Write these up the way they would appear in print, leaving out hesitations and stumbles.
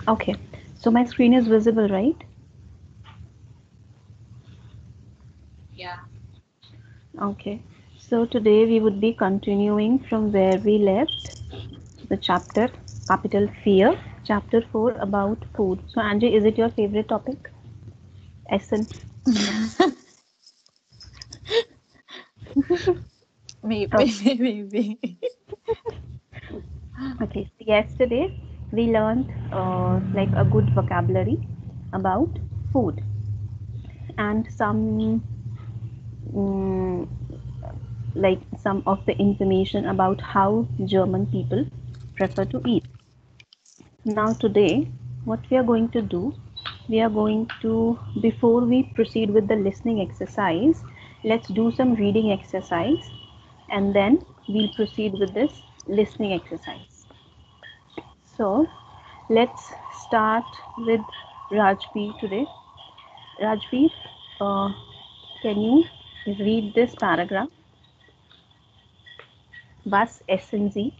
Okay, so my screen is visible, right? Yeah. Okay, so today we would be continuing from where we left the chapter Capital Fear, chapter 4 about food. So, Angie, is it your favorite topic? Essen. Maybe, Okay, maybe. okay. So yesterday we learned like a good vocabulary about food and some mm, like some of the information about how German people prefer to eat. Now, today, what we are going to do, we are going to, before we proceed with the listening exercise, let's do some reading exercise and then we'll proceed with this listening exercise. So, let's start with Rajveer today. Rajveer, uh, can you read this paragraph? Was essen Sie?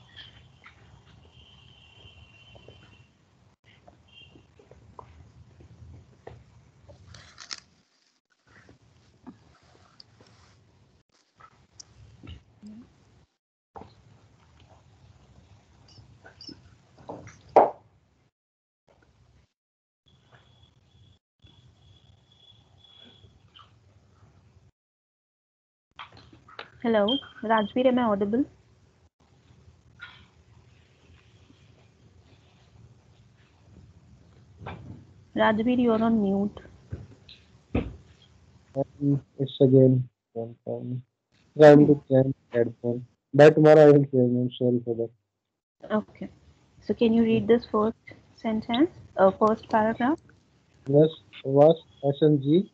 Hello, Rajveer, am I audible? Rajveer, you're on mute. And it's again one time. Trying to change headphone. By tomorrow I will change. I'm sorry for that. Okay. So can you read this first sentence, first paragraph? Yes, was SNG.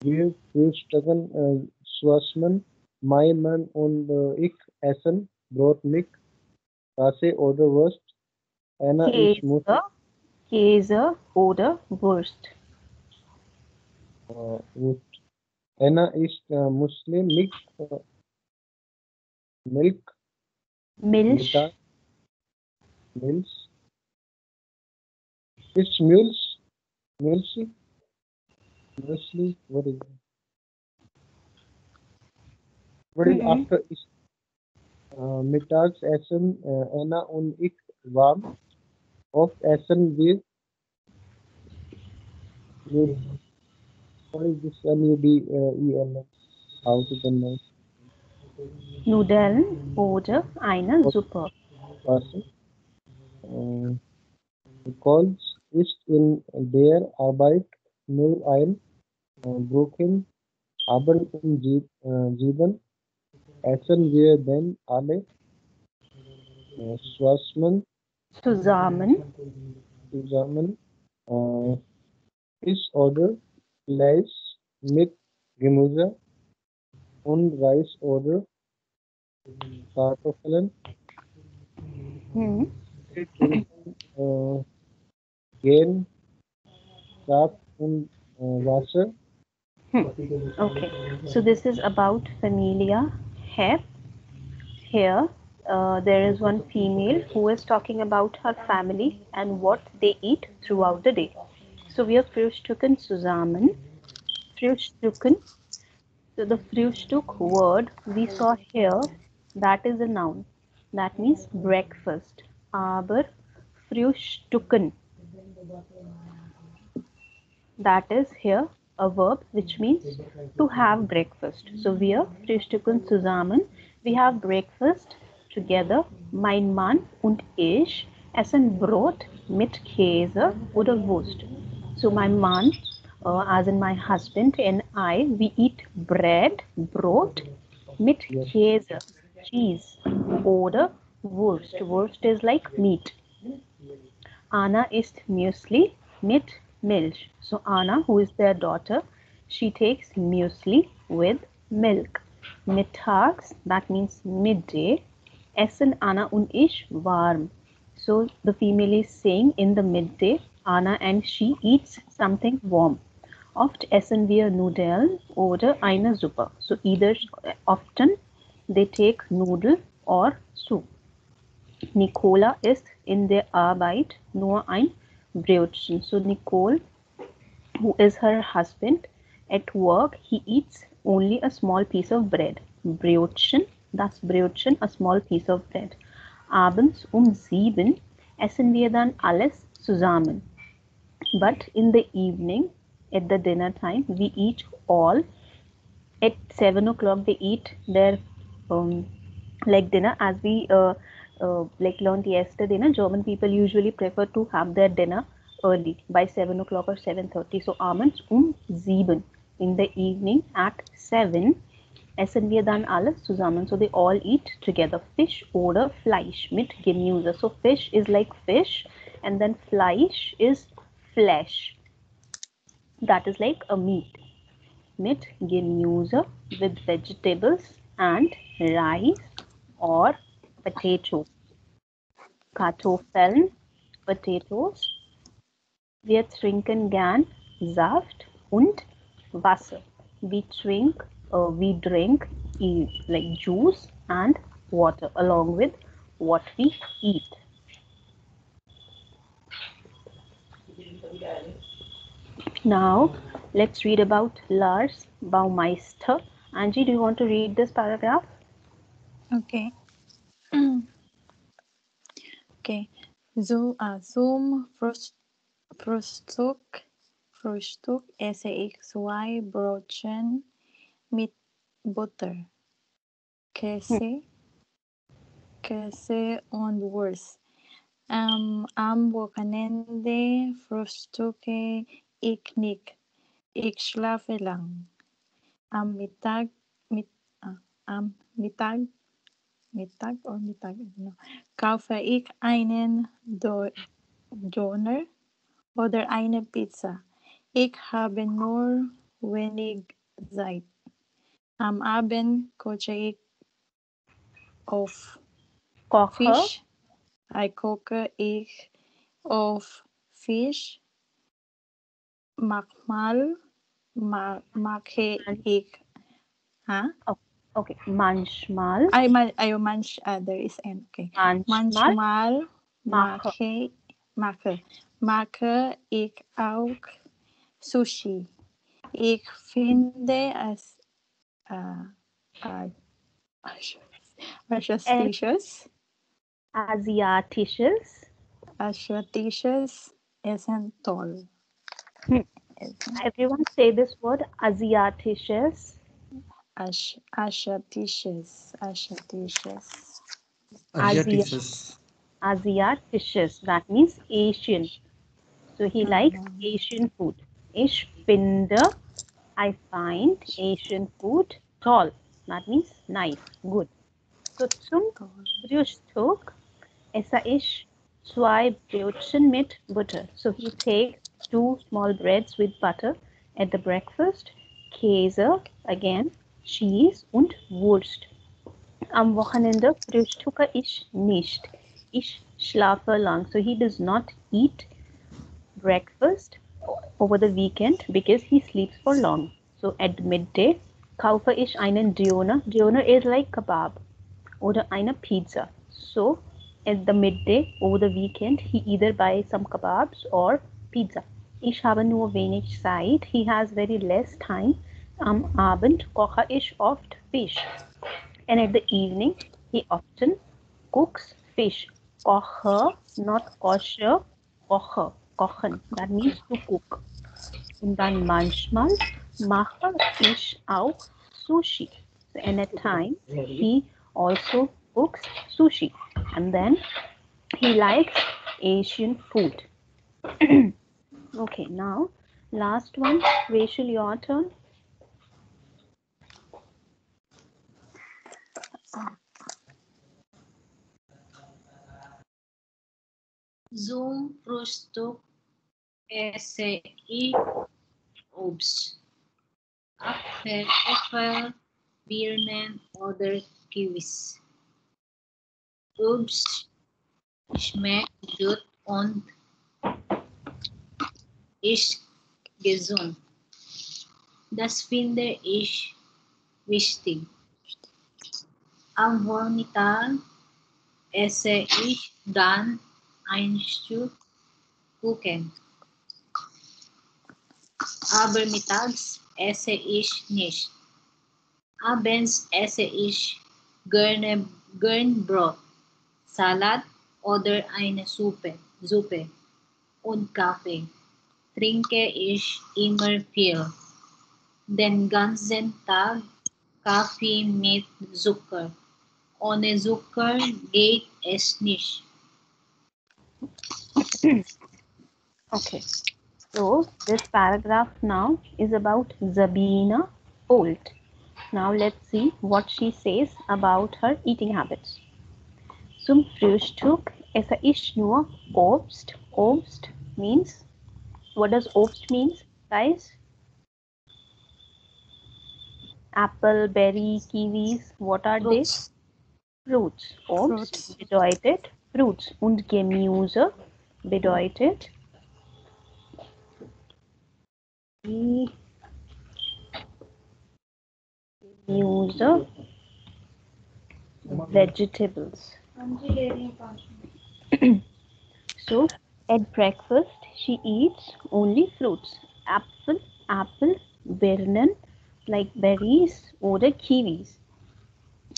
Wir frühstücken Schwarzmann. Mein Mann und ich essen Brot mit Kasse oder Wurst. Anna ist Käse, Käse oder Wurst. Wurst. Anna ist Muslim mit Milk, Milch, Mittag, Milch. It's mules, Mulsi, Muesli. What is mhm, after is Mittagsessen? Anna und ich warm. Oft essen wir Nud. What is this NUDEL? How to pronounce Nudeln oder eine what Suppe. person? Uh, Calls ist in der Arbeit nur ein Broken, aber sieben essen wir denn alle Schwarzmann Zusammen. zusammen äh, Fisch oder Fleisch mit Gemüse und Reis oder Kartoffeln. Mhm. Wir trinken gern Saft und Wasser. Hmm. Okay. So this is about familia hep. Here, there is one female who is talking about her family and what they eat throughout the day. So wir frühstücken zusammen. Frühstücken. So the Frühstück word we saw here, that is a noun. That means breakfast. Aber Frühstücken, that is here a verb which means to have breakfast. So wir frühstücken zusammen. We have breakfast together. Mein Mann und ich essen Brot mit Käse oder Wurst. So my man, as in my husband, and I, we eat bread, Brot mit Yes, Käse, cheese, oder Wurst. Wurst is like meat. Anna isst Müsli mit Milch. So Anna, who is their daughter, she takes muesli with milk. Mittags, that means midday. Essen Anna und ich warm. So the female is saying in the midday, Anna and she eats something warm. Oft essen wir Nudeln oder eine Suppe. So either often they take noodle or soup. Nicola ist in der Arbeit nur ein Brötchen. So Nicole, who is her husband, at work, he eats only a small piece of bread. Brötchen, das Brötchen, a small piece of bread. Abends 7 essen wir dann alles zusammen. But in the evening, at the dinner time, we eat all. At 7 o'clock, they eat their um, like dinner, as we like learned yesterday. Na, German people usually prefer to have their dinner early by 7 o'clock or 7:30. So abends 7 in the evening at 7 essen wir dann alles zusammen. So they all eat together. Fish oder Fleisch mit Gemüse. So fish is like fish, and then Fleisch is flesh. That is like a meat. Mit Gemüse, with vegetables and rice or potato. Kartoffeln, potatoes. Wir trinken gern Saft und Wasser. We drink like juice and water along with what we eat. Now let's read about Lars Baumeister. Angie, do you want to read this paragraph? Okay. Okay. Zum Frühstück esse ich zwei Brötchen mit Butter, Hmm. Käse, Käse und Wurst. Am Wochenende frühstücke ich nicht. Ich schlafe lang. Am Mittag, mit, am Mittag, no, kaufe ich einen Döner oder eine Pizza. Ich habe nur wenig Zeit. Am Abend koche ich auf Koche, Fisch. Koche ich auf Fisch. Manchmal mache man, ich, ha? oh, okay, manchmal, There is an, okay. manchmal Manchmal mache. mache ich auch Sushi. Ich finde es äh, äh, Es asiatisch, asiatisches. asiatisches Essen toll. Hmm. Essen, Everyone say this word asiatisches. asiatisches. Asia, Asiatisches. Asiatisches. That means Asian. So he likes Mhm. Asian food. Ich finde, I find Asian food toll. That means nice, good. So zum Toll. Frühstück esse ich zwei Brötchen mit Butter. So he takes two small breads with butter at the breakfast, Käse, again, cheese und Wurst. Am Wochenende frühstücke ich nicht. Ich schlafe lang. So he does not eat breakfast over the weekend because he sleeps for long. So at midday kaufe ich einen Döner. Döner is like kebab oder eine Pizza. So at the midday over the weekend he either buys some kebabs or pizza. Ich habe nur wenig Zeit. He has very less time. Am Abend koche ich oft Fisch. And at the evening he often cooks fish. Koche, not kosher, koche, kochen. That means to cook. Und dann manchmal mache ich auch Sushi. So, and at times he also cooks sushi. And then he likes Asian food. Okay, now last one. Rachel, your turn. Zum Frühstück esse ich Obst, Äpfel, Birnen oder Kiwis. Obst schmeckt gut und ist gesund. Das finde ich wichtig. Am Vormittag esse ich dann ein Stück Kuchen. Aber mittags esse ich nicht. Abends esse ich gern Brot, Salat oder eine Suppe und Kaffee. Trinke ich immer viel. Den ganzen Tag Kaffee mit Zucker. Ohne Zucker geht es nicht. Okay. So this paragraph now is about Zabina Old. Now let's see what she says about her eating habits. Zum Frühstück esse ich nur Obst. Obst means, what does Obst means, guys? Apple, berry, kiwis, what are they? Fruits. Fruits. Obst Fruits. bedeutet Fruits und Gemüse bedeutet Gemüse, vegetables. So at breakfast she eats only fruits. Apple, Birnen, like berries oder kiwis.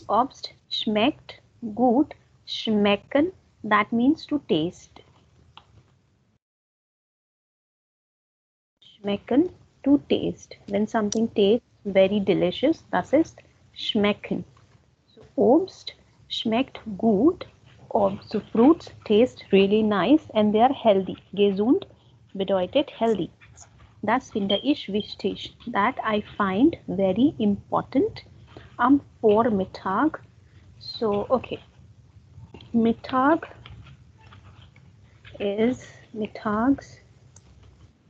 Obst schmeckt gut. Schmecken, that means to taste. Schmecken, to taste. When something tastes very delicious, das ist schmecken. So Obst schmeckt gut. So fruits taste really nice and they are healthy. Gesund bedeutet healthy. Das finde ich wichtig. That I find very important am Vormittag. So, okay. Mittag is mittags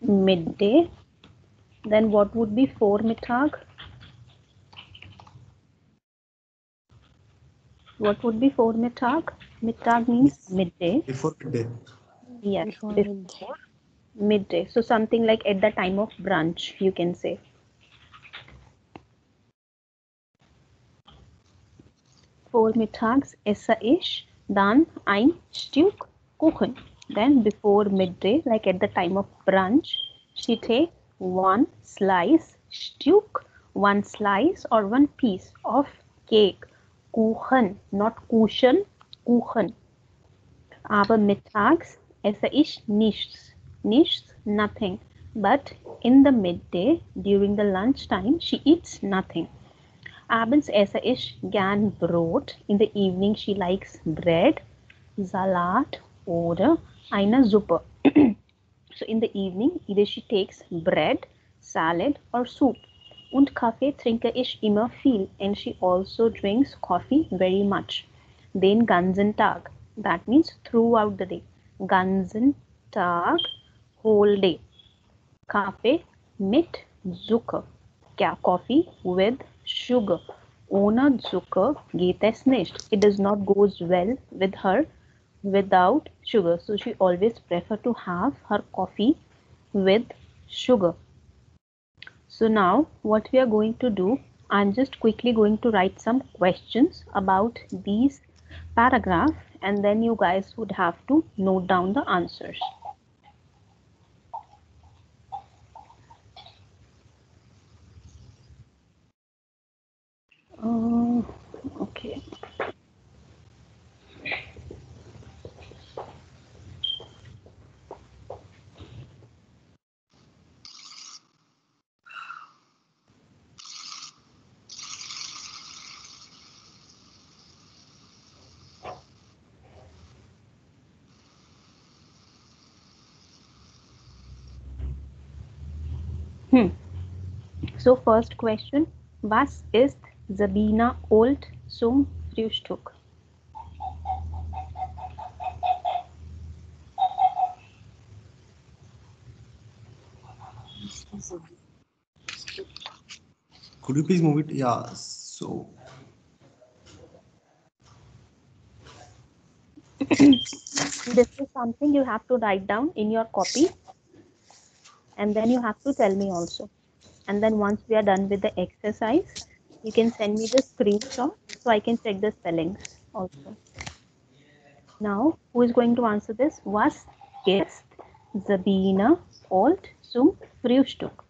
midday. Then what would be Vormittag? What would be Vormittag? Mittag means midday. before midday. Yes, Before midday. before midday. So something like at the time of brunch, you can say. Vormittags esse ich dann ein Stück Kuchen. Then before midday, like at the time of brunch, she takes one slice or one piece of cake. Kuchen, not cushion, Kuchen. Aber mittags esse ich nichts. Nichts, nothing. But in the midday, during the lunchtime, she eats nothing. Abends esse ich gern Brot. In the evening she likes bread, Salat oder eine Suppe. So in the evening either she takes bread, salad or soup. Und Kaffee trinke ich immer viel and she also drinks coffee very much. Den ganzen Tag. That means throughout the day. Ganzen Tag, whole day. Kaffee mit Zucker. Coffee with sugar. Ohne Zucker geht es nicht. It does not goes well with her without sugar. So she always prefer to have her coffee with sugar. So now what we are going to do, I'm just quickly going to write some questions about these paragraph and then you guys would have to note down the answers. Okay. So first question, was ist Sabina Old zum Frühstück? Could you please move it? Yeah. So This is something you have to write down in your copy and then you have to tell me also. And then once we are done with the exercise, you can send me the screenshot so I can check the spellings also. Now, who is going to answer this? Was ist Sabine Old zum Frühstück.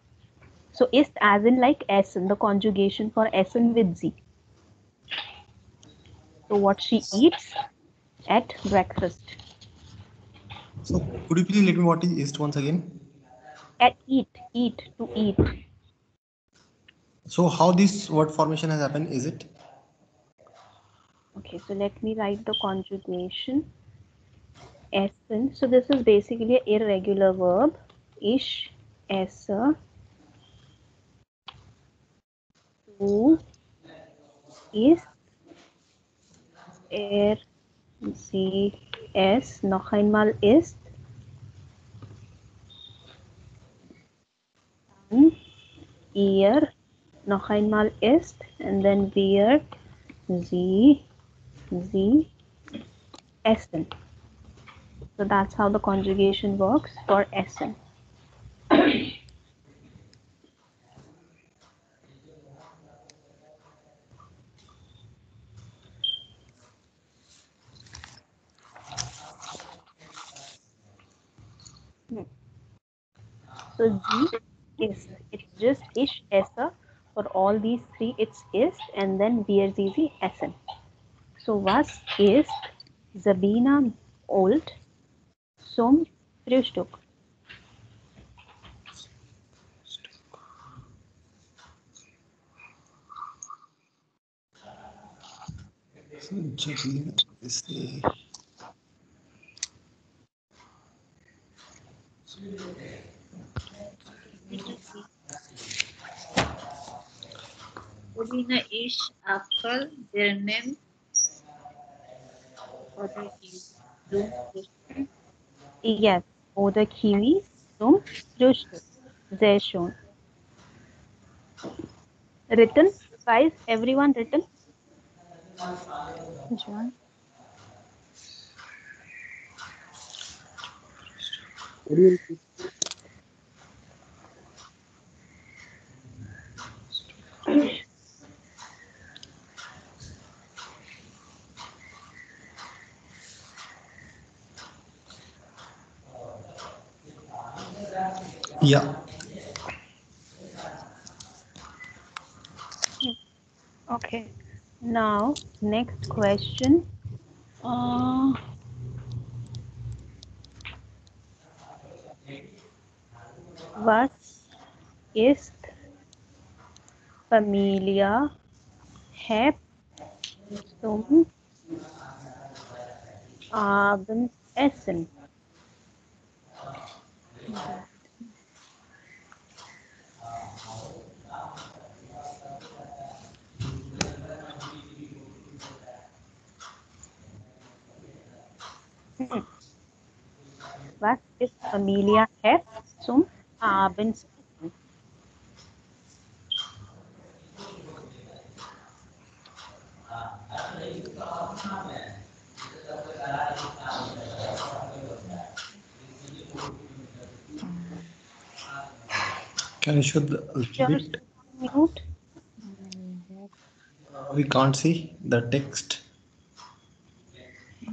So ist as in like Essen, the conjugation for Essen with Z. So what she eats at breakfast. So could you please let me what is ist once again? At eat, to eat. So how this word formation has happened? Is it? Okay, so let me write the conjugation. Essen. So this is basically an irregular verb. Ich esse, du isst, er, sie, es, noch einmal isst, dann ihr, noch einmal isst, and then wir, sie, sie essen. So that's how the conjugation works for essen. Hmm. So sie ist. It's just ich esse. For all these three, it's ist, and then wir, sie essen. So was ist Sabina old zum Frühstück? So Jacqueline is the Sabine ist Apfel, Birnen oder Kiwi zum Frühstück. Yes, oder Kiwis zum Frühstück. Sehr schön. Written, guys, everyone written. Which one? Could you repeat? yeah. Okay. Now, next question. Uh, was ist Familie Hep zum Abendessen? Bread. Hmm. Was ist Familie Hep zum Abendessen? Um, Can you show the a little Just bit? mute. bread. We can't see the text.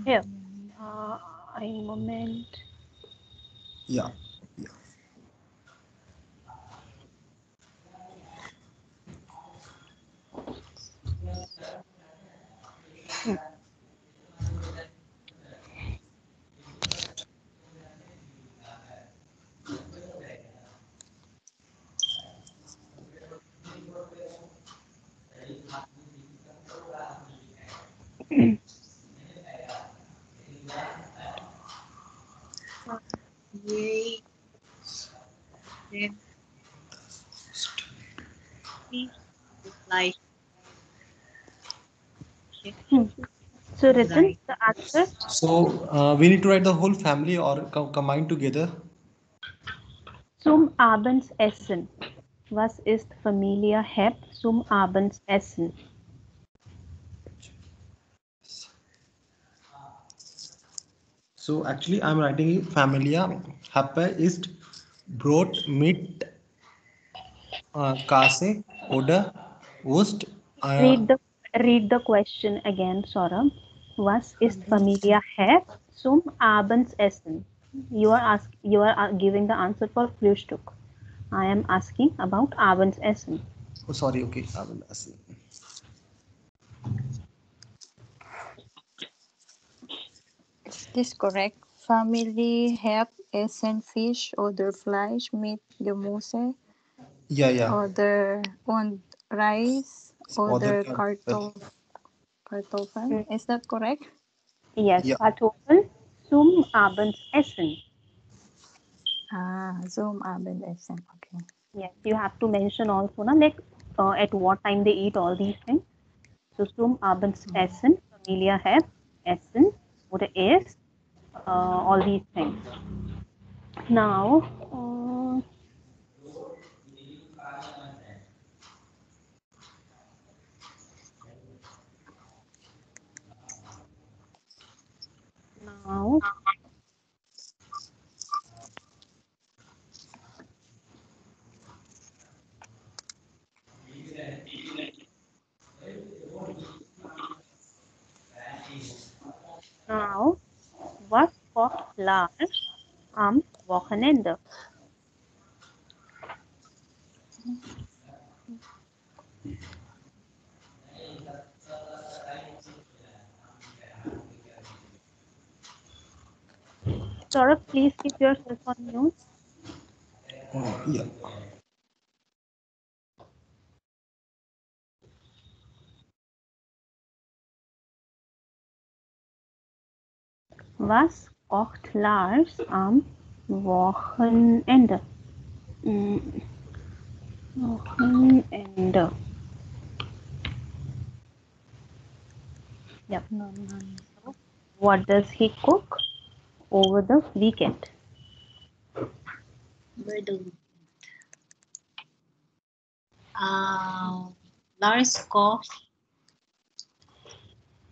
Here. Um, Uh, ein Moment. Yeah. Yeah. Hmm. Yay, then please reply. Okay. Hmm. So written Right. the answer. So we need to write the whole family or combine together. Zum Abendessen. Was ist Familie Hep zum Abendessen? So actually, I'm writing Familia Happe ist Brot mit Kase oder Wurst. Uh, Read the read the question again, Saurabh. Was ist Abendessen. Familie Hep zum Abendessen? You are giving the answer for Frühstück. I am asking about Abendessen. Oh, sorry. Okay, I will ask. Is this correct? Family have essen fish oder Fleisch mit Gemüse Yeah, yeah. oder und Reis Other oder Kartoffel. Kartoffeln. Mm, Is that correct? yes, Yeah. Kartoffeln zum Abendessen. Ah, Zoom Abendessen. Okay. Yes, you have to mention also, na, like at what time they eat all these things. So zum Abendessen, Familie have Essen oder is all these things. Now, now, now, was kocht Lars am Wochenende? Saurabh, please keep yourself on mute. Yeah. Was kocht Lars am Wochenende? Mm, Wochenende. Yep. No, none. So, what does he cook over the weekend? Where do Lars kocht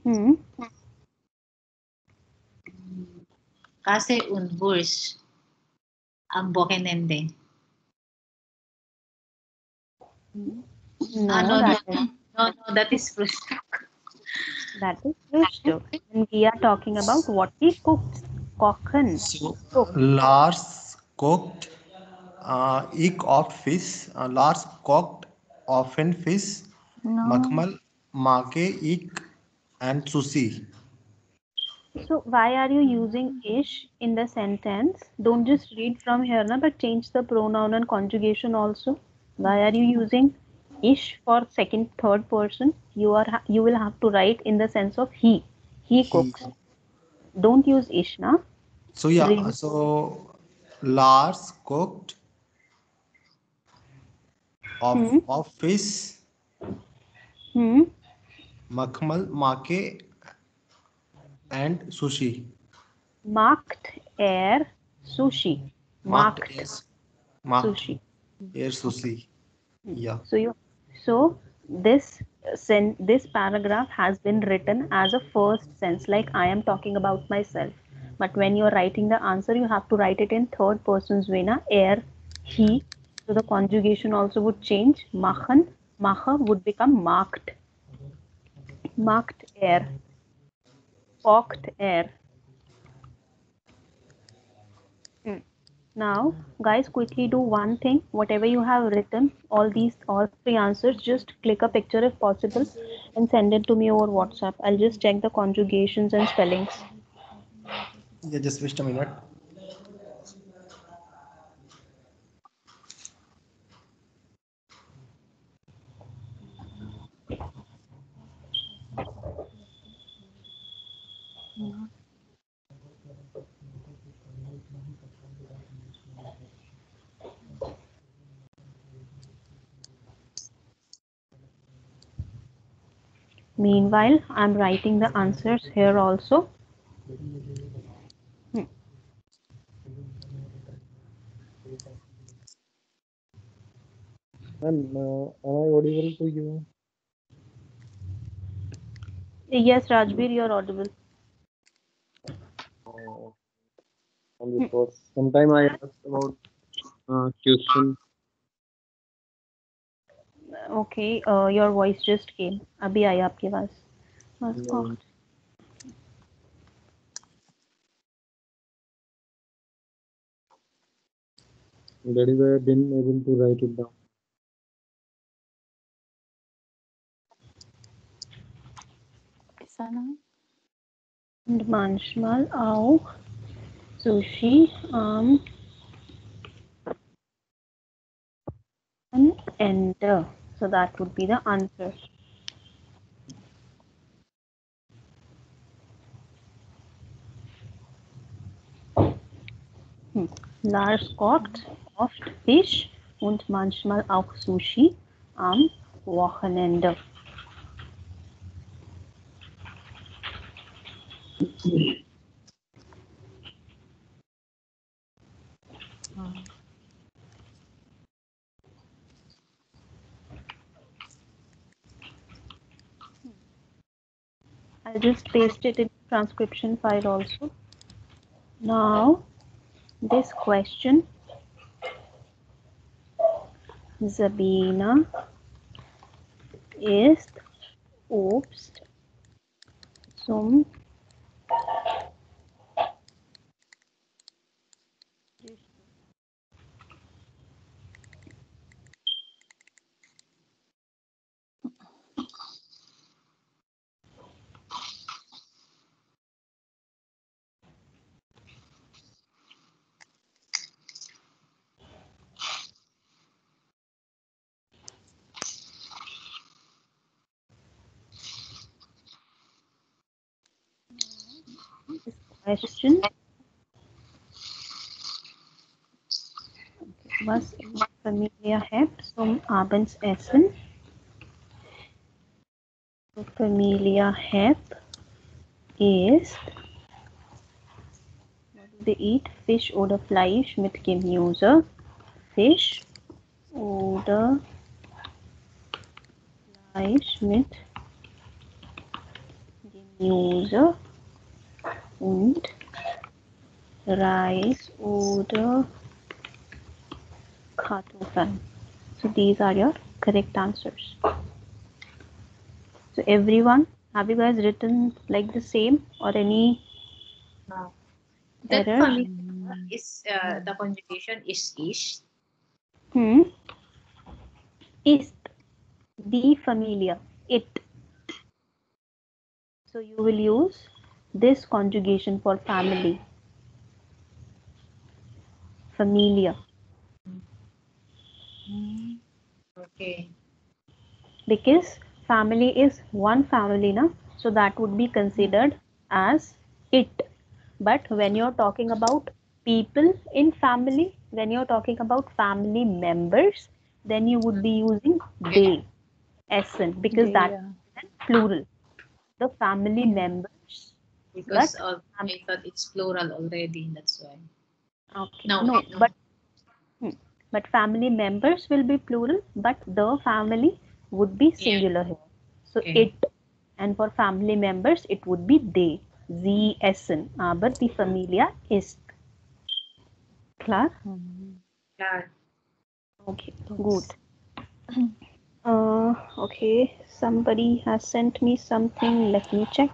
Hmm. Kase und Wurst am Wochenende. No, No. that is No, no, that is Frühstück. that is Frühstück. And we are talking about what he cooks. Kochen. So Cook. Lars cooked egg of fish. Lars cooked often fish, No. makmal, make egg, and sushi. So why are you using ish in the sentence? Don't just read from here, na, but change the pronoun and conjugation also. Why are you using ish for second, third person? You will have to write in the sense of he. He He. cooks. Don't use ish, na. So yeah. Re- So Lars cooked hmm, of fish, hmm. makmal, make, and sushi. Marked air sushi. Marked Marked as marked sushi. air Okay. sushi. Yeah. So you so this paragraph has been written as a first sense, like I am talking about myself. But when you are writing the answer, you have to write it in third person's way, na, er, he. So the conjugation also would change. Machen, mache would become marked. Marked air, pocked air. Hmm. Now, guys, quickly do one thing. Whatever you have written, all three answers, just click a picture if possible and send it to me over WhatsApp. I'll just check the conjugations and spellings. Yeah, just wait a minute. No. Meanwhile, I'm writing the answers here also. Hmm. And am I audible to you? Yes, Rajbir, you're audible. Uh, and Hmm. because sometime I asked about question. Okay, your voice just came. अभी आई आपकी आवाज. बस uh, That is why I didn't able to write it down. Isa na. Und manchmal auch Sushi am Ende. So that would be the answer. Lars kocht oft Fisch und manchmal auch Sushi am Wochenende. Ah. I'll just paste it in the transcription file also. Now, this question, Sabina isst Obst zum this question. Was ist Familie Hepp zum Abendessen? Familie Hepp ist, what do they eat? Fisch oder Fleisch mit Gemüse. Fisch oder Fleisch mit Gemüse und Reis oder Kartoffeln. So these are your correct answers. So everyone, have you guys written like the same or any No. That errors? family is the conjugation is ish. Hmm. Ist die Familie. It. So you will use this conjugation for family. Familia. Okay. Because family is one family, na? So that would be considered as it. But when you're talking about people in family, when you're talking about family members, then you would be using they, Essen, because They, that is plural. The family yeah. members, Because but of I thought it's plural already. That's why. okay, No, no, no. hmm, but family members will be plural, but the family would be Yeah. singular here. So Okay. it, and for family members it would be they. Sie essen, aber die Familie ist. Klar? Yeah. Okay, good. Yes. Okay, somebody has sent me something. Let me check.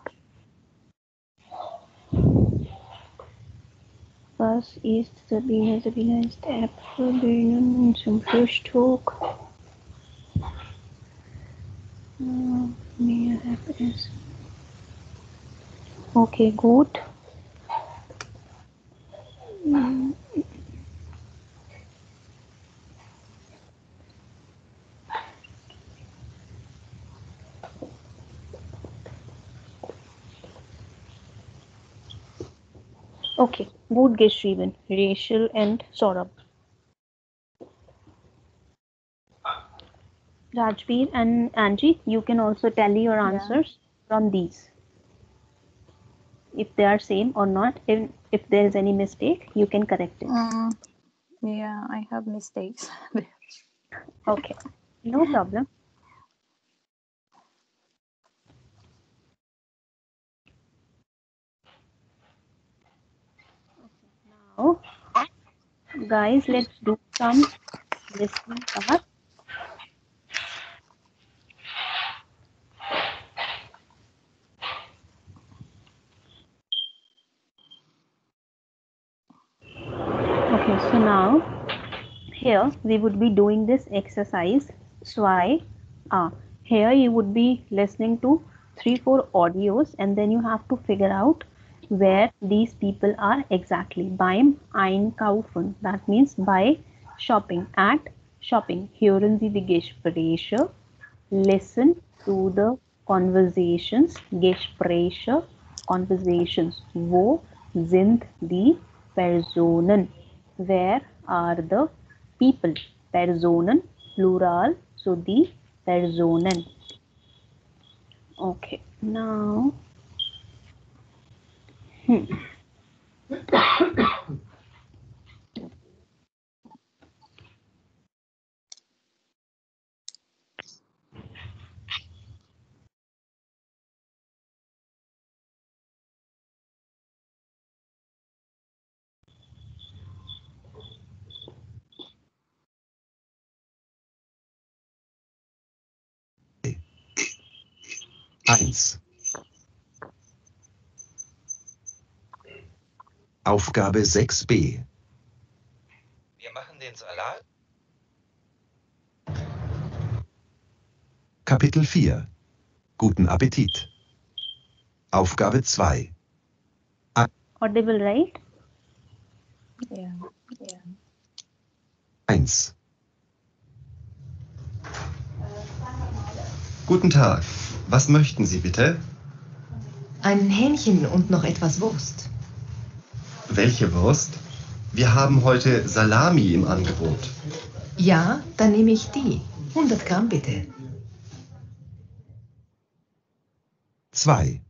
Was ist Sabine? Sabine ist Äpfelbirnen zum Frühstück. Mehr App ist. Okay, gut. Okay, gut geschrieben. Rachel and Saurabh. Rajveer and Angie, you can also tally your Yeah. answers from these. If they are same or not, if there is any mistake, you can correct it. Yeah, I have mistakes. Okay, no problem. Now, guys, let's do some listening part. Okay, so now Here we would be doing this exercise. Zwei A. Here you would be listening to 3-4 audios and then you have to figure out where these people are exactly. Beim Einkaufen. That means by shopping. At shopping. Hören Sie die Gespräche. Listen to the conversations. Gespräche. Conversations. Wo sind die Personen? Where are the people? Personen, plural, so die Personen. Okay, now Eins. Aufgabe 6b. Wir machen den Salat. Kapitel 4. Guten Appetit. Aufgabe 2. audible, right? Yeah. 1. Guten Tag. Was möchten Sie bitte? Ein Hähnchen und noch etwas Wurst. Welche Wurst? Wir haben heute Salami im Angebot. Ja, dann nehme ich die. 100 Gramm bitte. 2.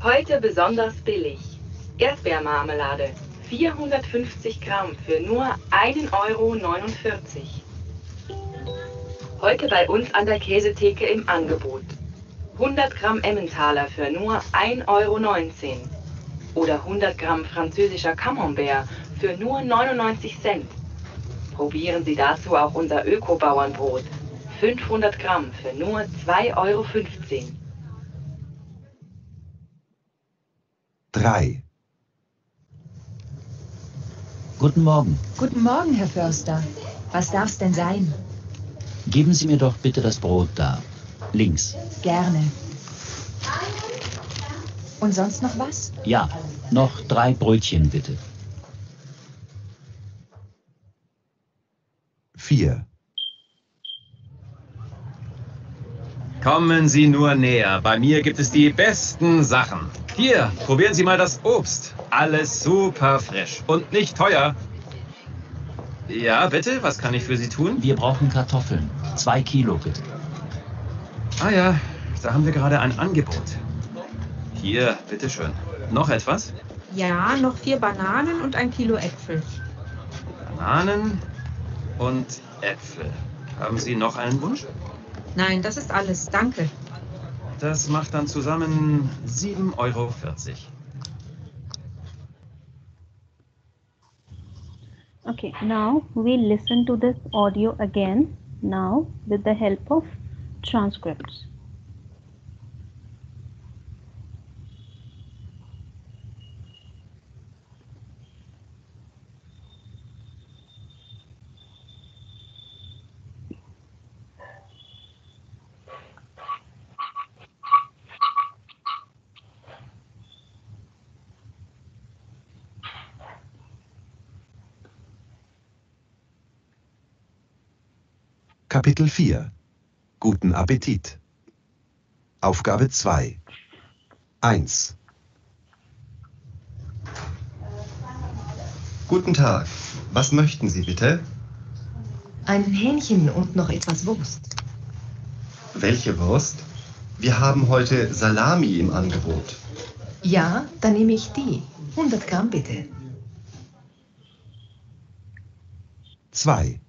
Heute besonders billig. Erdbeermarmelade. 450 Gramm für nur 1,49 €. Heute bei uns an der Käsetheke im Angebot. 100 Gramm Emmentaler für nur 1,19 € oder 100 Gramm französischer Camembert für nur 99 Cent. Probieren Sie dazu auch unser Öko-Bauernbrot. 500 Gramm für nur 2,15 €. 3. Guten Morgen. Guten Morgen, Herr Förster. Was darf's denn sein? Geben Sie mir doch bitte das Brot da. Links. Gerne. Und sonst noch was? Ja, noch 3 Brötchen bitte. 4. Kommen Sie nur näher. Bei mir gibt es die besten Sachen. Hier, probieren Sie mal das Obst. Alles super frisch und nicht teuer. Ja, bitte, was kann ich für Sie tun? Wir brauchen Kartoffeln. 2 Kilo bitte. Ah ja, da haben wir gerade ein Angebot. Hier, bitteschön. Noch etwas? Ja, noch 4 Bananen und 1 Kilo Äpfel. Bananen und Äpfel. Haben Sie noch einen Wunsch? Nein, das ist alles. Danke. Das macht dann zusammen 7,40 €. okay, now we listen to this audio again, now with the help of transcripts. Kapitel 4. Guten Appetit. Aufgabe 2. 1. Guten Tag. Was möchten Sie bitte? Ein Hähnchen und noch etwas Wurst. Welche Wurst? Wir haben heute Salami im Angebot. Ja, dann nehme ich die. 100 Gramm bitte. 2.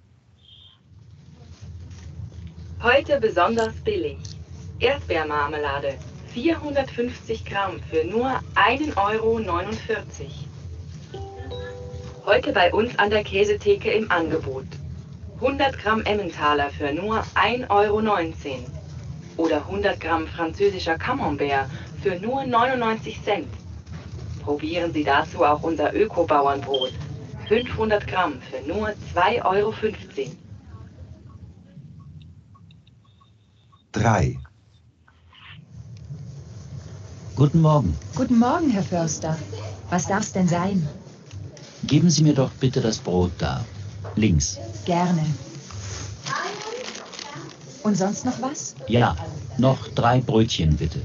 Heute besonders billig. Erdbeermarmelade. 450 Gramm für nur 1,49 €. Heute bei uns an der Käsetheke im Angebot. 100 Gramm Emmentaler für nur 1,19 € oder 100 Gramm französischer Camembert für nur 99 Cent. Probieren Sie dazu auch unser Öko-Bauernbrot. 500 Gramm für nur 2,15 Euro. 3. Guten Morgen. Guten Morgen, Herr Förster. Was darf's denn sein? Geben Sie mir doch bitte das Brot da. Links. Gerne. Und sonst noch was? Ja, noch 3 Brötchen bitte.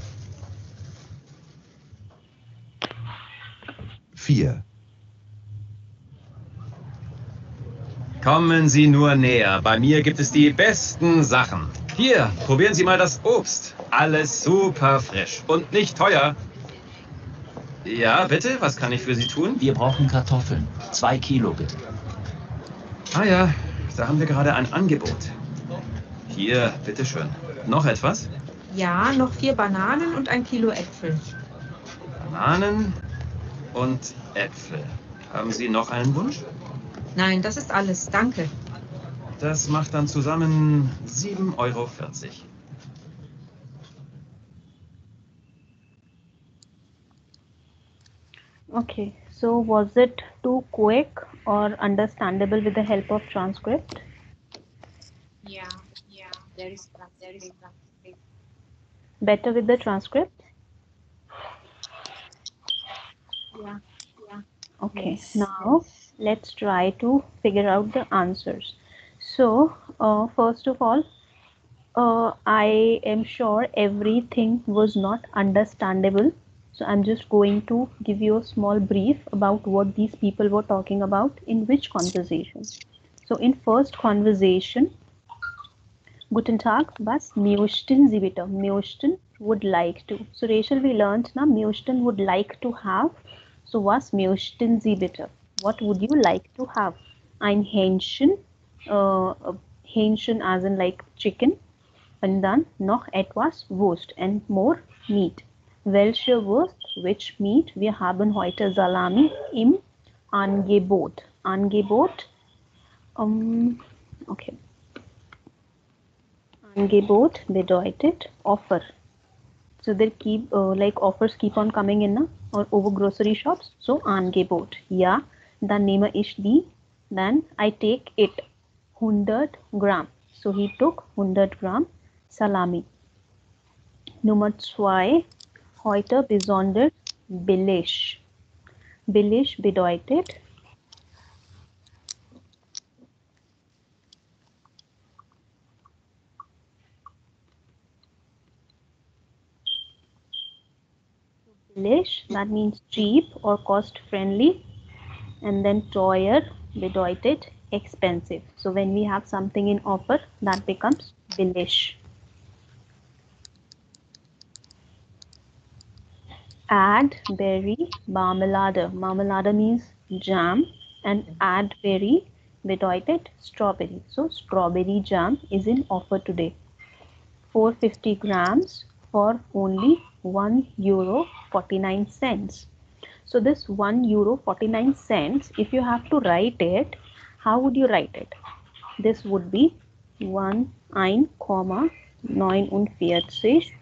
4. Kommen Sie nur näher. Bei mir gibt es die besten Sachen. Hier, probieren Sie mal das Obst. Alles super frisch und nicht teuer. Ja, bitte, was kann ich für Sie tun? Wir brauchen Kartoffeln. 2 Kilo bitte. Ah ja, da haben wir gerade ein Angebot. Hier, bitteschön. Noch etwas? Ja, noch 4 Bananen und ein Kilo Äpfel. Bananen und Äpfel. Haben Sie noch einen Wunsch? Nein, das ist alles. Danke. Das macht dann zusammen 7,40 Euro. Okay, so was it too quick or understandable with the help of transcript? Yeah, there is translate. Better with the transcript? Yeah. Okay, Yes. now let's try to figure out the answers. So, first of all, I am sure everything was not understandable. So I'm just going to give you a small brief about what these people were talking about in which conversation. So in first conversation, Guten Tag, was möchten Sie bitte? Möchten, would like to. So Rachel, we learned now möchten would like to have. So was möchten Sie bitte? What would you like to have? Ein Hähnchen, Hähnchen as in like chicken. Und dann noch etwas Wurst and more meat. Welche Wurst, which meat? Wir haben heute Salami im Angebot. Angebot, okay. Angebot bedeutet offer. So they keep like offers keep on coming in or over grocery shops. So Angebot. Ja, dann nehme ich die. Then I take it. 100 Gramm. So he took 100 Gramm Salami. Nummer 2. Heute besonders billig. Billig bedeutet billig, that means cheap or cost friendly, and then teuer bedeutet expensive. So when we have something in offer, that becomes billig. Adberry marmelade. Marmelade means jam, and adberry bedeutet strawberry. So strawberry jam is in offer today. 450 grams for only €1.49. So this €1.49, if you have to write it, how would you write it? This would be 1,49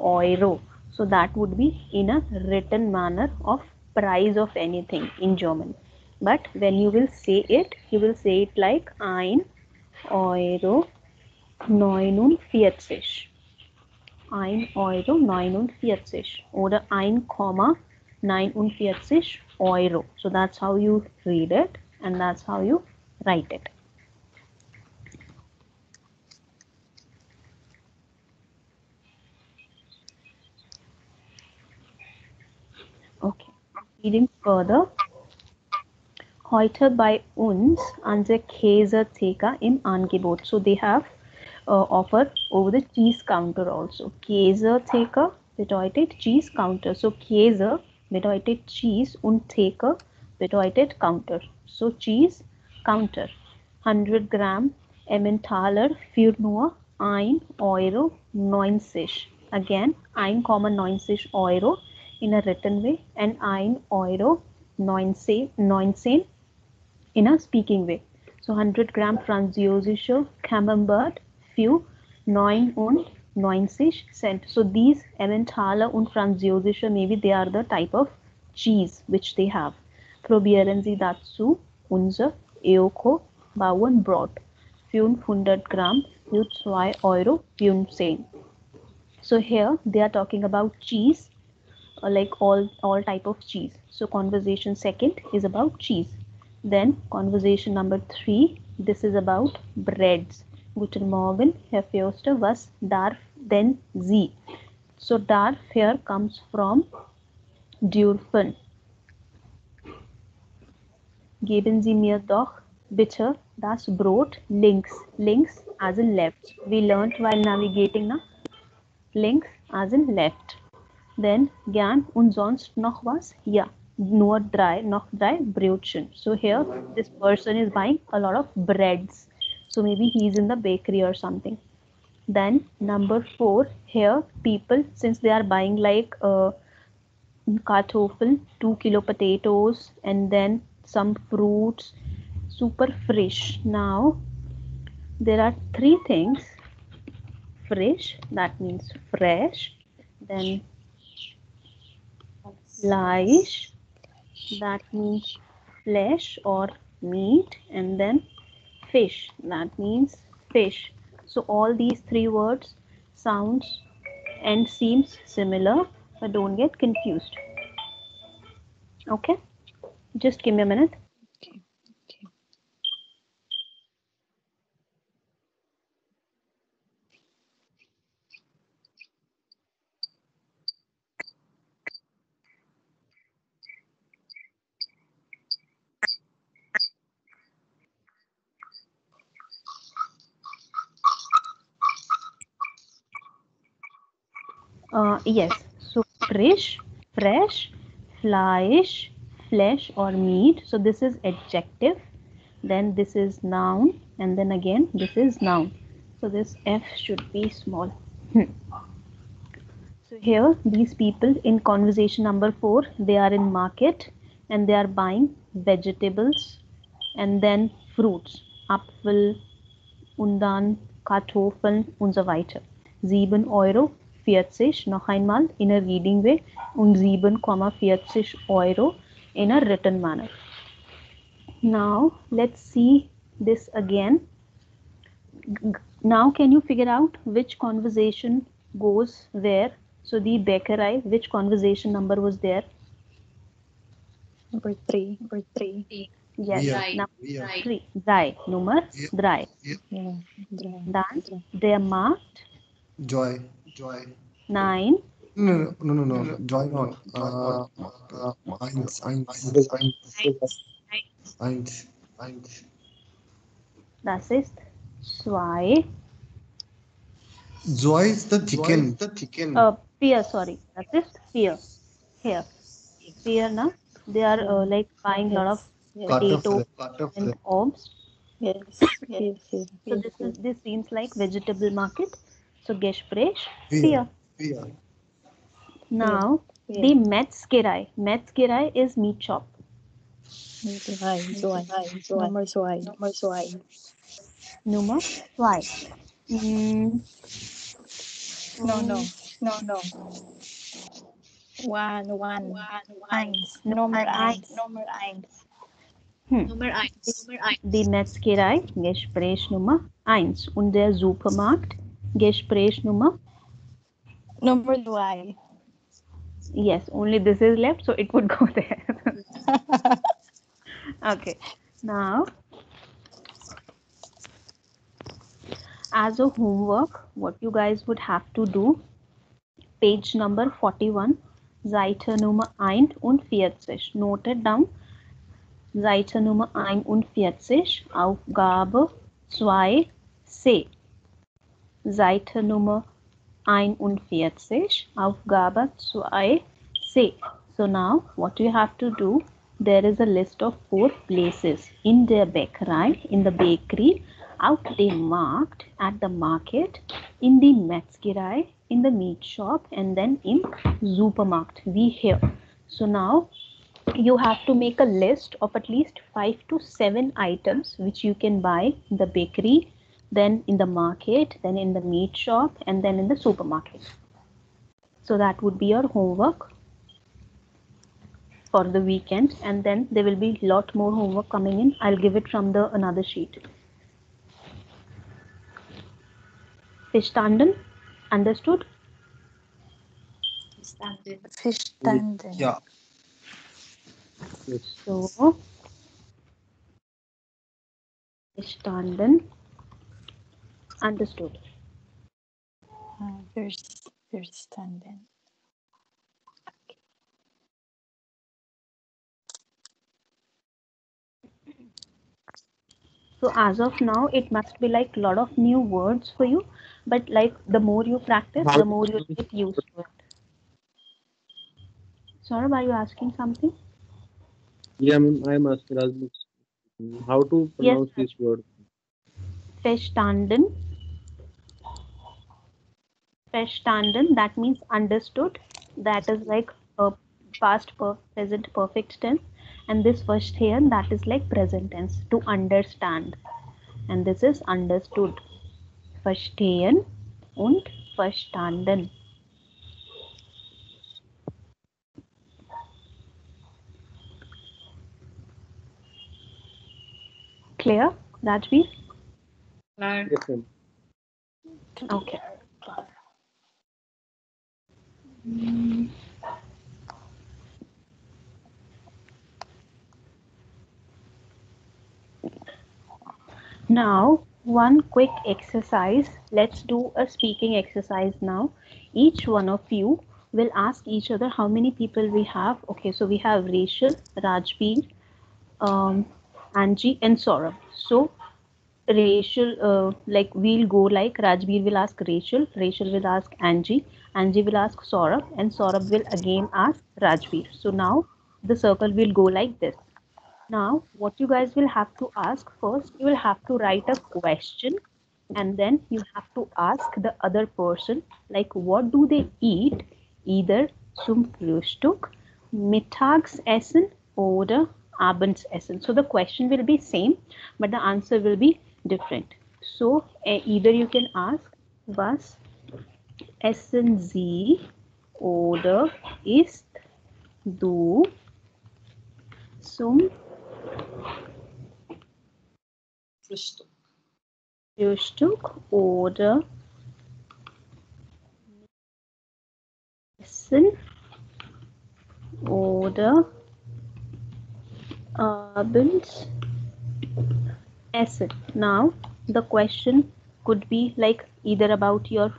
Euro. So that would be in a written manner of price of anything in German. But when you will say it, you will say it like 1,49. 1,49 oder 1,49 Euro. So that's how you read it and that's how you write it. Okay, reading further. Heute bei uns an der Käsetheke im Angebot. So they have offer over the cheese counter also. Käsetheke bedeutet cheese counter. So Käse bedeutet cheese und Theke bedeutet counter. So cheese counter. 100 Gramm Emmentaler für nur 1,90 Euro. Again 1,90 Euro in a written way and 1,19 in a speaking way. So 100 Gramm französische Camembert für 99 Cent. So these Emmentaler und französische, maybe they are the type of cheese which they have. Probieren Sie dazu unser Euro bauen Brot. 500 Gramm für 2 Euro 15. So here they are talking about cheese, like all type of cheese. So conversation second is about cheese. Then conversation number 3, this is about breads. Guten Morgen, Herr Förster, was darf denn Sie? So darf here comes from dürfen. Geben Sie mir doch bitte das Brot links. Links as in left. We learnt while navigating na? Links as in left. Then gern und sonst noch was? Ja, nur noch drei Brötchen. So here this person is buying a lot of breads. So maybe he's in the bakery or something. Then number 4, here people, since they are buying like kartoffel, 2 kilo potatoes, and then some fruits, super fresh. Now there are 3 things. Fresh, that means fresh. Then fleisch, that means flesh or meat, and then fish, that means fish. So all these 3 words sounds and seems similar, but don't get confused. Okay, just give me a minute. Okay. Okay. Yes, so fresh, fleisch, flesh or meat. So this is adjective, then this is noun, and then again this is noun. So this F should be small. So here these people in conversation number 4, they are in market and they are buying vegetables and then fruits. Apfel, Undan, Kartoffeln und so weiter. 7,40 noch einmal in a reading way und 7,40 € in a written manner. Now let's see this again. Now can you figure out which conversation goes where? So the Bäckerei, which conversation number was there? Number 3. Yes, Wir. number 3. Drei, Nummer 3. Yeah. Drei. Dann der Markt. Joy. 9. No. Joy not. Eins. Das ist 2. Joy is the chicken. Fear, sorry. Das ist fear. Here. Fear, na? They are like buying a lot of potato and herbs. Yes. So this seems like vegetable market. So Gespräch, fear. Now the Metzgerei. Metzgerei is meat shop. Zwei. Number 2. Nummer 2. No. One. Eins. Nummer 1. Nummer 1. Die Metzgerei, Gespräch Nummer 1. Und der Supermarkt, Gespräch Nummer? Number 2. Yes, only this is left, so it would go there. Okay, now as a homework, what you guys would have to do, page number 41, Seite Nummer 41. Note it down. Seite Nummer 41, Aufgabe 2c. Seite Nummer 41, Aufgabe 2c. So now what you have to do, there is a list of 4 places in der Bäckerei, in the bakery, auf dem Markt, at the market, in the Metzgerei, in the meat shop, and then in Supermarkt, we here. So now you have to make a list of at least 5 to 7 items which you can buy in the bakery, then in the market, then in the meat shop, and then in the supermarket. So that would be your homework. for the weekend, and then there will be lot more homework coming in. I'll give it from the another sheet. Verstanden? Understood? Verstanden. Yeah. Yes. So, verstanden, understood. Verstanden. So as of now, it must be like a lot of new words for you, but like the more you practice, How the to more you pronounce get used to it. Saurabh, are you asking something? yeah, I'm asking how to Yes, pronounce this Raj. word. Verstanden. Verstanden, that means understood. That is like a present perfect tense. And this first here, that is like present tense, to understand. And this is understood. Verstehen und verstanden. Clear, Rajveer? Klar. Yes, ma'am. Okay. Now, one quick exercise. Let's do a speaking exercise now. Each one of you will ask each other how many people we have. Okay, so we have Rachel, Rajveer, um, Angie, and Saurabh. So, Rachel, like we'll go like Rajveer will ask Rachel, Rachel will ask Angie, Angie will ask Saurabh, and Saurabh will again ask Rajveer. So now the circle will go like this. Now, what you guys will have to ask first, you will have to write a question, and then you have to ask the other person, like, what do they eat? Either zum Frühstück, Mittagsessen oder Abendsessen. So the question will be same, but the answer will be different. So either you can ask, was essen Sie oder isst du zum Frühstück. Frühstück oder Essen oder Abendessen. Now, the question could be like either about your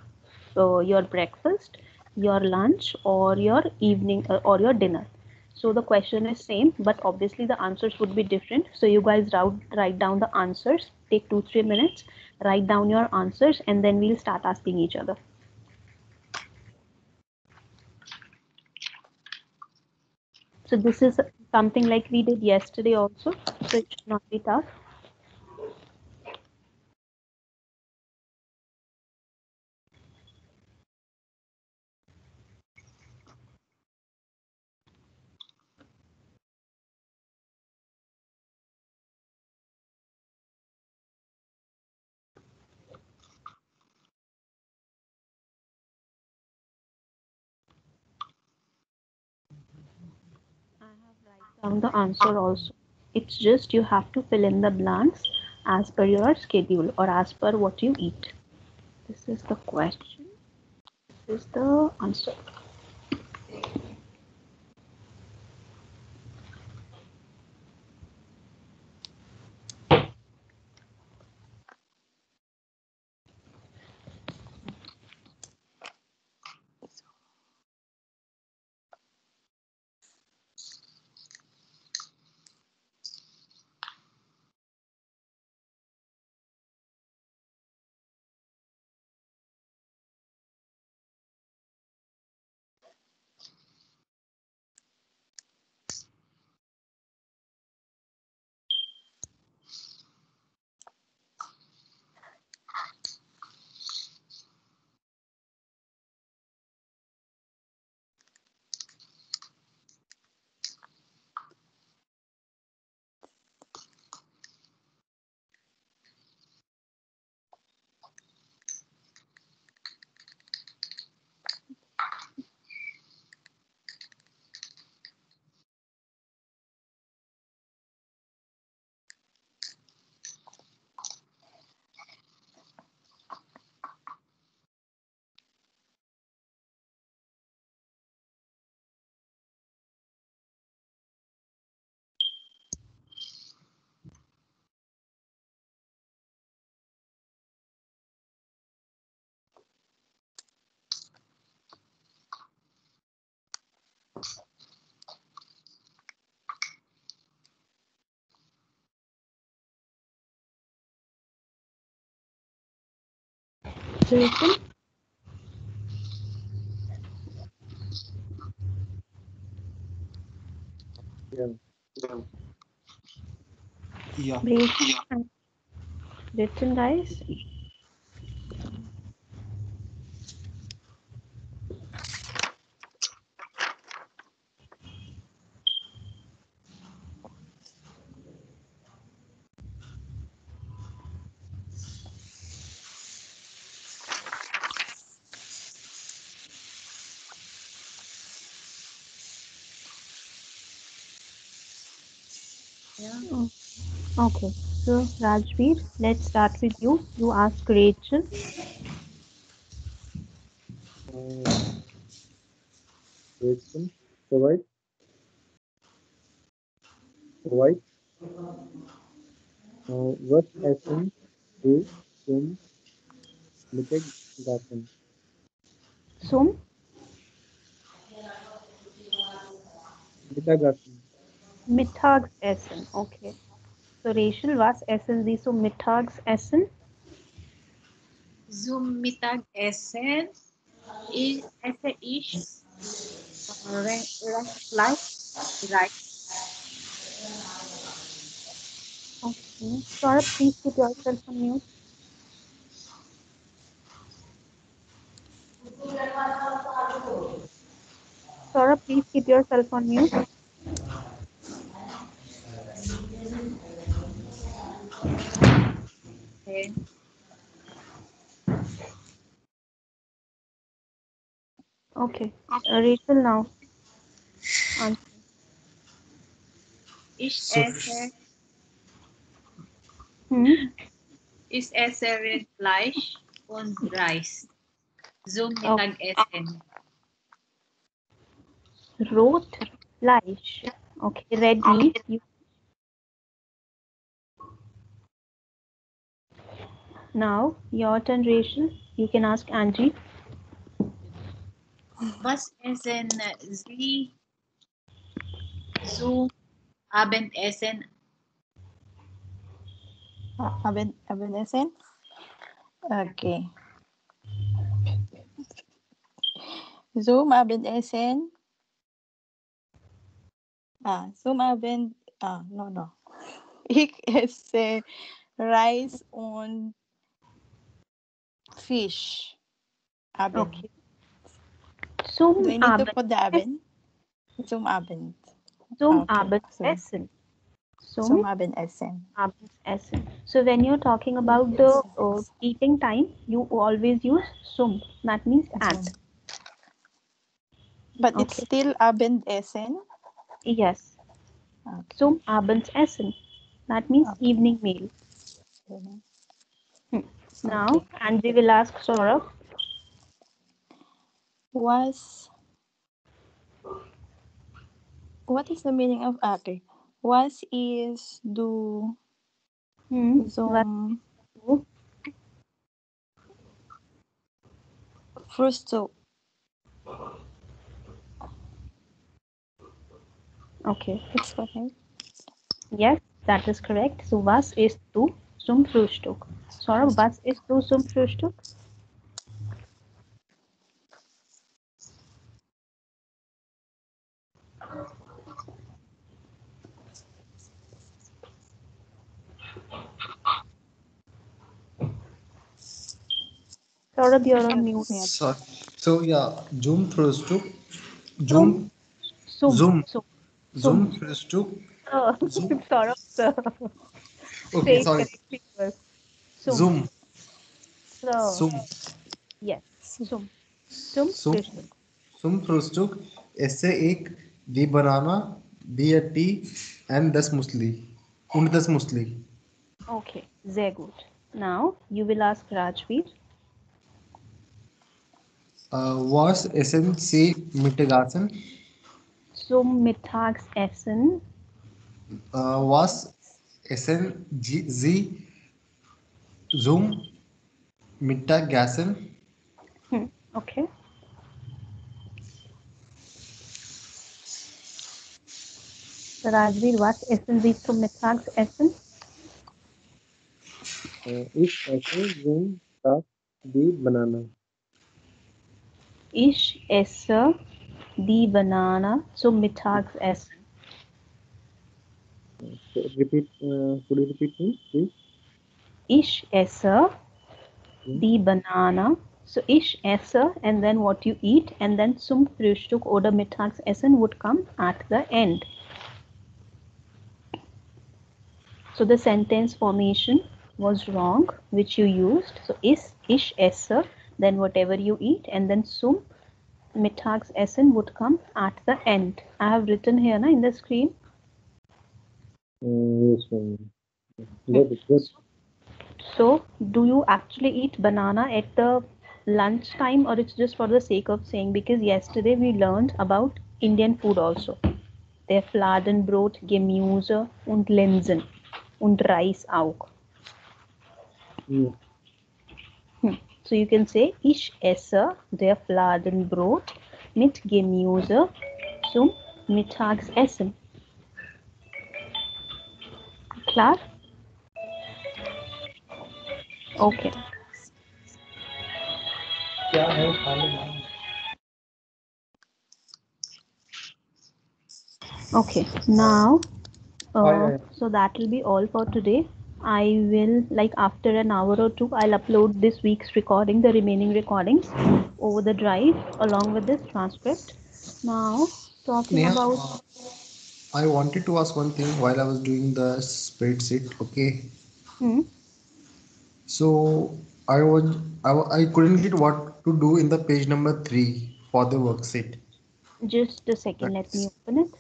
breakfast, your lunch, or your evening or your dinner. So the question is same, but obviously the answers would be different. So you guys write down the answers. Take 2-3 minutes, write down your answers, and then we'll start asking each other. So this is something like we did yesterday also, so it should not be tough. Down the answer also. It's just you have to fill in the blanks as per your schedule or as per what you eat. This is the question. This is the answer. Rachel? Yeah. Yeah. Rachel and written, guys. Yeah. Okay, so Rajveer, let's start with you. You ask Rachel. Uh, Question. Provide. Was essen Sie zum Mittagessen? Sum, Mittagessen. Mittagessen. Okay. So Rachel, was essen Sie zum Mittagessen? Zum Mittagessen esse ich Fleisch, Reis. Okay. Saurabh, please keep yourself on mute. Saurabh, please keep yourself on mute. Okay. Okay. Rachel now. Answer. Ich So, esse, Hmm. ich esse Rindfleisch und Reis zum Okay. Mittagessen. Rotfleisch. Okay. Red meat. Now, your turn, Rachel. You can ask Angie. Was essen Sie zum Abendessen? Abenessen? Okay. Zum Abendessen. Zum Abend. No, no. Ich esse Reis und Fisch. Abend. Okay. Do Zum I need to put the Abendessen. Abend? Zum Abend. Zum Okay. Abendessen. Zum Zum Abendessen. Abendessen. So when you're talking about the eating time, you always use zum. That means at. Zum. But it's Okay. still Abendessen. Yes. Okay. Zum Abendessen. That means Okay. evening meal. Now, Okay. Angie will ask Saurabh. What is the meaning of okay? Was is do What zum do? Frühstück. Okay. It's correct. Yes, that is correct. So was isst du zum Frühstück? Saurabh, was isst du zum Frühstück? Saurabh, you're on mute. so, so yeah, Zoom Frühstück, Zum, Zoom, sum, Zoom, sum, Zoom sum. Frühstück, Zoom. Saurabh, sir. Okay, Say it sorry. correctly first. Sum, Zoom, sir. Zoom, Yes, sum. Zum Zoom, Frühstück. Zoom Frühstück. इससे एक दी बनाना, दी a tea and 10 musli. Und 10 musli. Okay, sehr gut. Now you will ask Rajveer. Was essen Sie Mittagessen? Zum Mittagessen. Was essen Sie zum Mittagessen? Okay. Rajveer, was essen Sie zum Mittagessen? Ich esse zum Tag The banana. Ich esse die Banana. So mittags essen. So repeat. Could you repeat me, please? Ich esse Hmm. die Banana. So ich esse and then what you eat and then zum Frühstück oder Mittagsessen would come at the end. So the sentence formation was wrong which you used. So is ich esse then whatever you eat and then zum Mittagsessen would come at the end. I have written here na, in the screen. Yes, ma'am. Good, good. So, do you actually eat banana at the lunchtime or it's just for the sake of saying? Because yesterday we learned about Indian food also. Der Fladenbrot, Gemüse und Linsen und Reis auch. Yes. So you can say, ich esse der Fladenbrot mit Gemüse zum Mittagsessen. Klar? Okay. Okay. Now, so that will be all for today. I will, like, after an hour or two, I'll upload this week's recording, the remaining recordings, over the drive along with this transcript. Now, talking Neha, about. I wanted to ask one thing while I was doing the spreadsheet. Okay, Hmm, so I was I couldn't get what to do in the page number 3 for the worksheet. just a second, let me Practice. open it.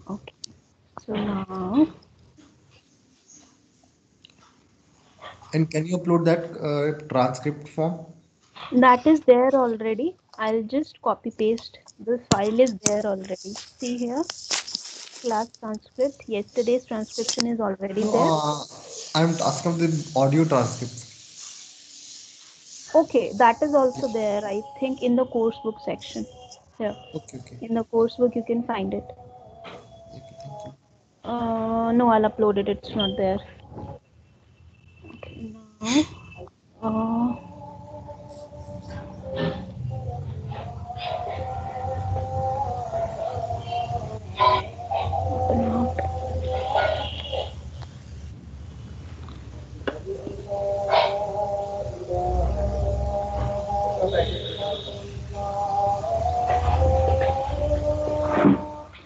Okay, so now And can you upload that transcript form? that is there already. I'll just copy paste. The file is there already. See here, class transcript. Yesterday's transcription is already No, there. I'm asking the audio transcript. Okay, that is also there, I think, in the course book section. Here, Okay, okay, in the course book, you can find it. okay, thank you. No, I'll upload it. It's not there. Okay, now, open up.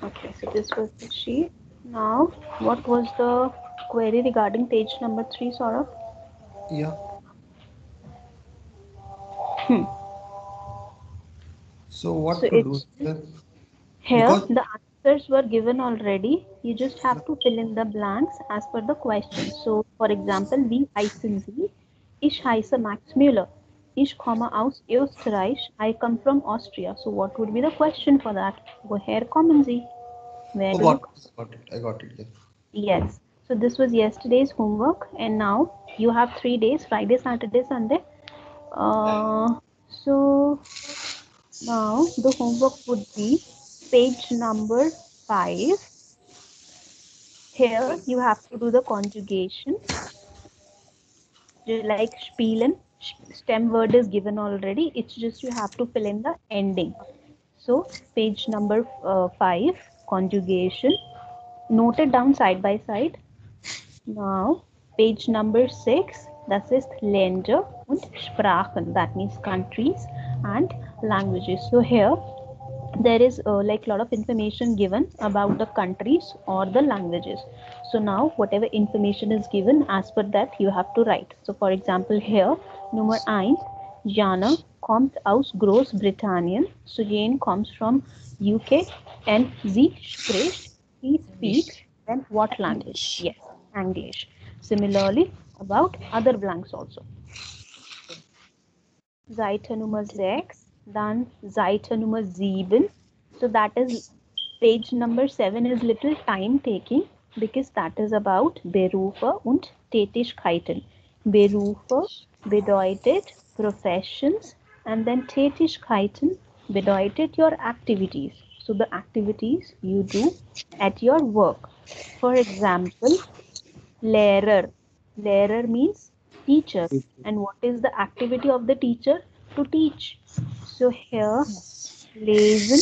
Okay, so this was the sheet. Now, what was the query regarding page number 3, Saurabh? Yeah. Hmm. So So what to do it's here? here, Because the answers were given already. You just have to fill in the blanks as per the question. So, for example, wie heißen Sie? Ich heiße Max Müller. Ich komme aus Österreich. I come from Austria. So, what would be the question for that? Woher kommen Sie? Where oh, do you got come? it, got it. I got it. Yeah. Yes. So, this was yesterday's homework, and now you have 3 days, Friday, Saturday, Sunday. So, now the homework would be page number 5. Here you have to do the conjugation, like spielen. Stem word is given already. It's just you have to fill in the ending. So page number 5, conjugation. Note it down side by side. Now page number 6, das ist Länder und Sprachen. That means countries and languages. So here there is like a lot of information given about the countries or the languages. So now whatever information is given, as per that you have to write. So for example, here number 1, Jana kommt aus Großbritannien. So Jane comes from UK and sie spricht, he speaks, English. then what language? English. Yes, English. Similarly about other blanks also. Seite Nummer Okay. 6, dann Seite Nummer 7. So that is page number 7 is little time taking because that is about Berufe und Tätigkeiten. Berufe bedeutet professions and then Tätigkeiten Bedeutet your activities. So the activities you do at your work. For example, Lehrer. Lehrer means teacher. And what is the activity of the teacher? To teach. So here, lesen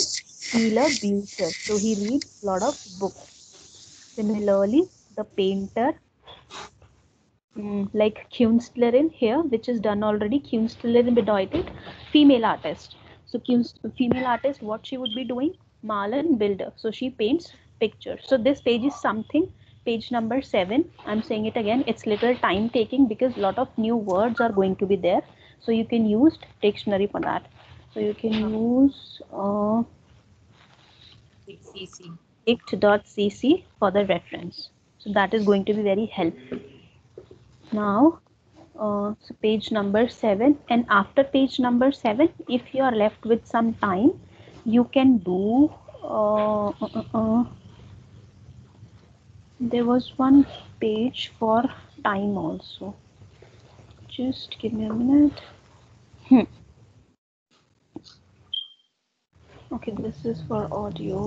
viele Bücher. So he reads a lot of books. Similarly, the painter, like Kunstlerin here, which is done already. Kunstlerin bedeutet female artist. So female artist, what she would be doing? Malen Bilder. So she paints pictures. So this page is something. Page number 7. I'm saying it again. It's little time taking because lot of new words are going to be there. So you can use dictionary for that. So you can use CC. dict.cc for the reference. So that is going to be very helpful. Now, so page number 7, and after page number 7, if you are left with some time, you can do there was one page for time also. Just give me a minute. Hmm. Okay, this is for audio.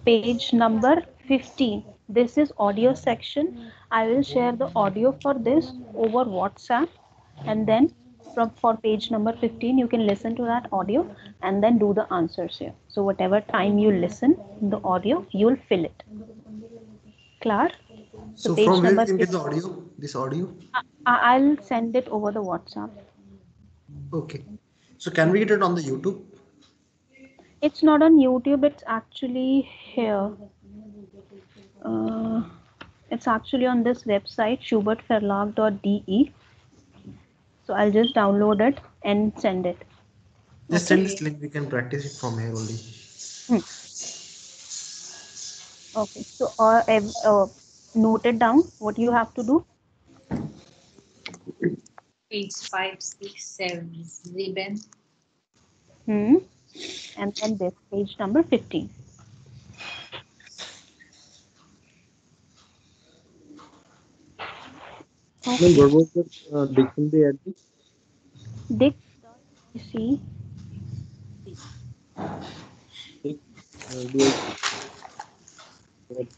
Page number 15. This is audio section. I will share the audio for this over WhatsApp, and then from for page number 15 you can listen to that audio and then do the answers here. So whatever time you listen the audio, you'll fill it. Clear? So So page from where we number can get 15. the audio? This audio? I'll send it over the WhatsApp. Okay. So can Yeah. we get it on the YouTube? It's not on YouTube, it's actually here. Uh, it's actually on this website, schubertverlag.de. So I'll just download it and send it. Just Okay. send this link. We can practice it from here only. Hmm. Okay. So note it down what you have to do. Page 5, 6, 7, 7. Hmm. And then this page number 15. Then Okay. what was the dictionary address? Dict.cc. Dick, DIC.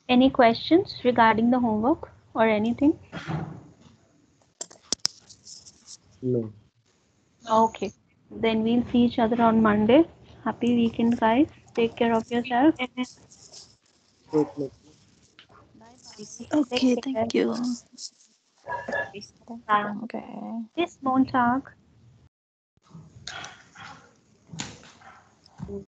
Any questions regarding the homework or anything? No. Okay. Then we'll see each other on Monday. Happy weekend, guys. Take care of yourself. So, Bye bye. Take Okay, care. thank you. Bis Thank you, Montag. danke. Bis Montag.